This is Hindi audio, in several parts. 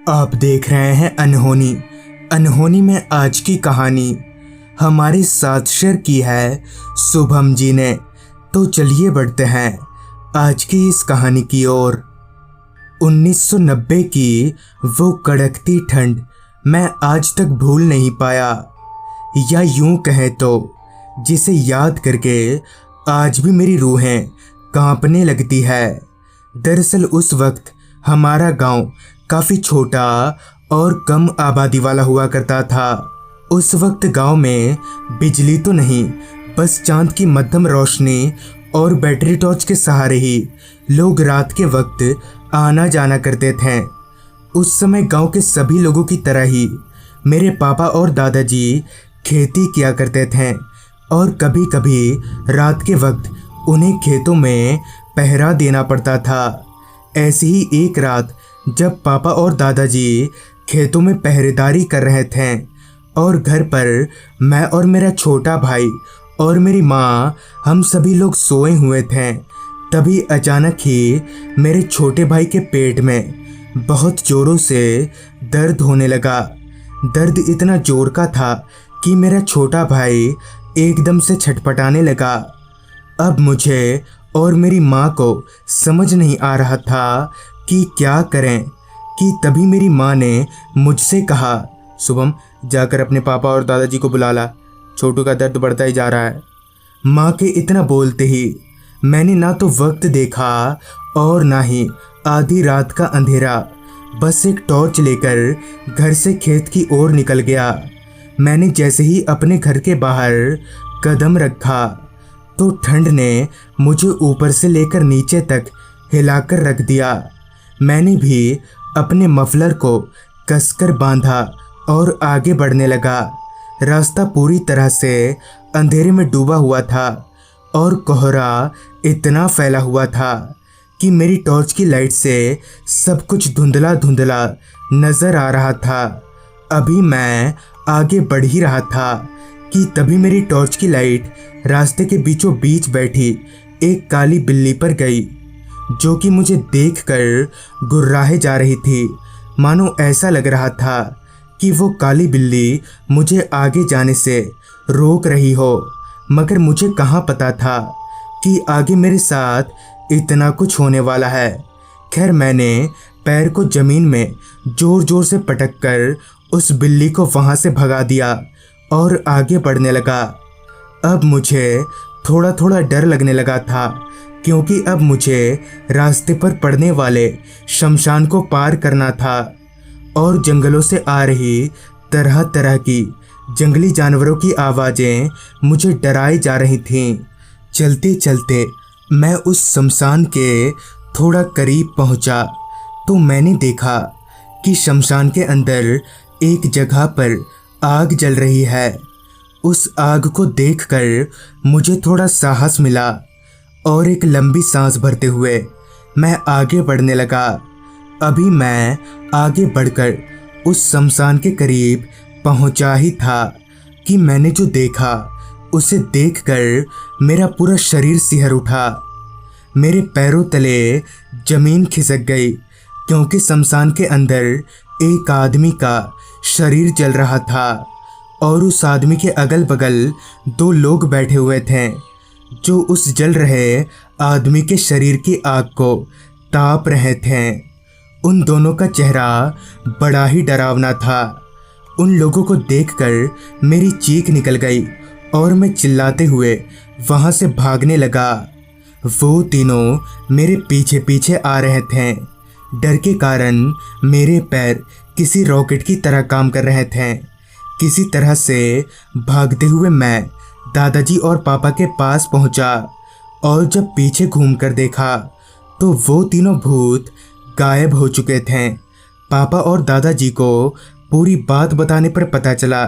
आप देख रहे हैं अनहोनी। अनहोनी में आज की कहानी हमारे साथ शेयर की है शुभम जी ने। तो चलिए बढ़ते हैं आज की इस कहानी की ओर। 1990 की वो कड़कती ठंड मैं आज तक भूल नहीं पाया, या यूं कहें तो जिसे याद करके आज भी मेरी रूहें कांपने लगती है। दरअसल उस वक्त हमारा गांव काफ़ी छोटा और कम आबादी वाला हुआ करता था। उस वक्त गांव में बिजली तो नहीं, बस चांद की मध्यम रोशनी और बैटरी टॉर्च के सहारे ही लोग रात के वक्त आना जाना करते थे। उस समय गांव के सभी लोगों की तरह ही मेरे पापा और दादाजी खेती किया करते थे और कभी कभी रात के वक्त उन्हें खेतों में पहरा देना पड़ता था। ऐसी ही एक रात जब पापा और दादाजी खेतों में पहरेदारी कर रहे थे और घर पर मैं और मेरा छोटा भाई और मेरी माँ हम सभी लोग सोए हुए थे, तभी अचानक ही मेरे छोटे भाई के पेट में बहुत ज़ोरों से दर्द होने लगा। दर्द इतना ज़ोर का था कि मेरा छोटा भाई एकदम से छटपटाने लगा। अब मुझे और मेरी माँ को समझ नहीं आ रहा था कि क्या करें कि तभी मेरी माँ ने मुझसे कहा, शुभम जाकर अपने पापा और दादाजी को बुला ला, छोटू का दर्द बढ़ता ही जा रहा है। माँ के इतना बोलते ही मैंने ना तो वक्त देखा और ना ही आधी रात का अंधेरा, बस एक टॉर्च लेकर घर से खेत की ओर निकल गया। मैंने जैसे ही अपने घर के बाहर कदम रखा तो ठंड ने मुझे ऊपर से लेकर नीचे तक हिलाकर रख दिया। मैंने भी अपने मफलर को कसकर बांधा और आगे बढ़ने लगा। रास्ता पूरी तरह से अंधेरे में डूबा हुआ था और कोहरा इतना फैला हुआ था कि मेरी टॉर्च की लाइट से सब कुछ धुंधला धुंधला नज़र आ रहा था। अभी मैं आगे बढ़ ही रहा था कि तभी मेरी टॉर्च की लाइट रास्ते के बीचों बीच बैठी एक काली बिल्ली पर गई, जो कि मुझे देखकर गुर्राहे जा रही थी। मानो ऐसा लग रहा था कि वो काली बिल्ली मुझे आगे जाने से रोक रही हो, मगर मुझे कहाँ पता था कि आगे मेरे साथ इतना कुछ होने वाला है। खैर मैंने पैर को ज़मीन में ज़ोर ज़ोर से पटक कर उस बिल्ली को वहाँ से भगा दिया और आगे बढ़ने लगा। अब मुझे थोड़ा थोड़ा डर लगने लगा था, क्योंकि अब मुझे रास्ते पर पड़ने वाले शमशान को पार करना था और जंगलों से आ रही तरह तरह की जंगली जानवरों की आवाज़ें मुझे डराई जा रही थीं। चलते चलते मैं उस शमशान के थोड़ा करीब पहुंचा तो मैंने देखा कि शमशान के अंदर एक जगह पर आग जल रही है। उस आग को देखकर मुझे थोड़ा साहस मिला और एक लंबी सांस भरते हुए मैं आगे बढ़ने लगा। अभी मैं आगे बढ़कर उस शमशान के करीब पहुंचा ही था कि मैंने जो देखा उसे देखकर मेरा पूरा शरीर सिहर उठा। मेरे पैरों तले जमीन खिसक गई, क्योंकि शमशान के अंदर एक आदमी का शरीर जल रहा था और उस आदमी के अगल बगल दो लोग बैठे हुए थे, जो उस जल रहे आदमी के शरीर की आग को ताप रहे थे। उन दोनों का चेहरा बड़ा ही डरावना था। उन लोगों को देखकर मेरी चीख निकल गई और मैं चिल्लाते हुए वहां से भागने लगा। वो तीनों मेरे पीछे पीछे आ रहे थे। डर के कारण मेरे पैर किसी रॉकेट की तरह काम कर रहे थे। किसी तरह से भागते हुए मैं दादाजी और पापा के पास पहुंचा और जब पीछे घूमकर देखा तो वो तीनों भूत गायब हो चुके थे। पापा और दादाजी को पूरी बात बताने पर पता चला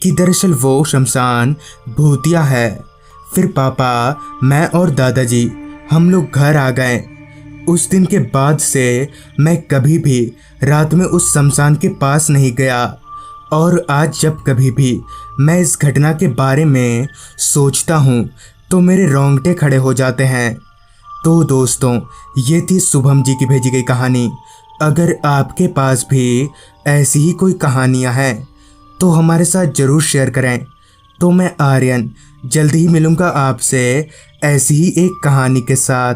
कि दरअसल वो शमशान भूतिया है। फिर पापा, मैं और दादाजी हम लोग घर आ गए। उस दिन के बाद से मैं कभी भी रात में उस शमशान के पास नहीं गया और आज जब कभी भी मैं इस घटना के बारे में सोचता हूँ तो मेरे रोंगटे खड़े हो जाते हैं। तो दोस्तों, ये थी शुभम जी की भेजी गई कहानी। अगर आपके पास भी ऐसी ही कोई कहानियाँ हैं तो हमारे साथ ज़रूर शेयर करें। तो मैं आर्यन जल्दी ही मिलूँगा आपसे ऐसी ही एक कहानी के साथ।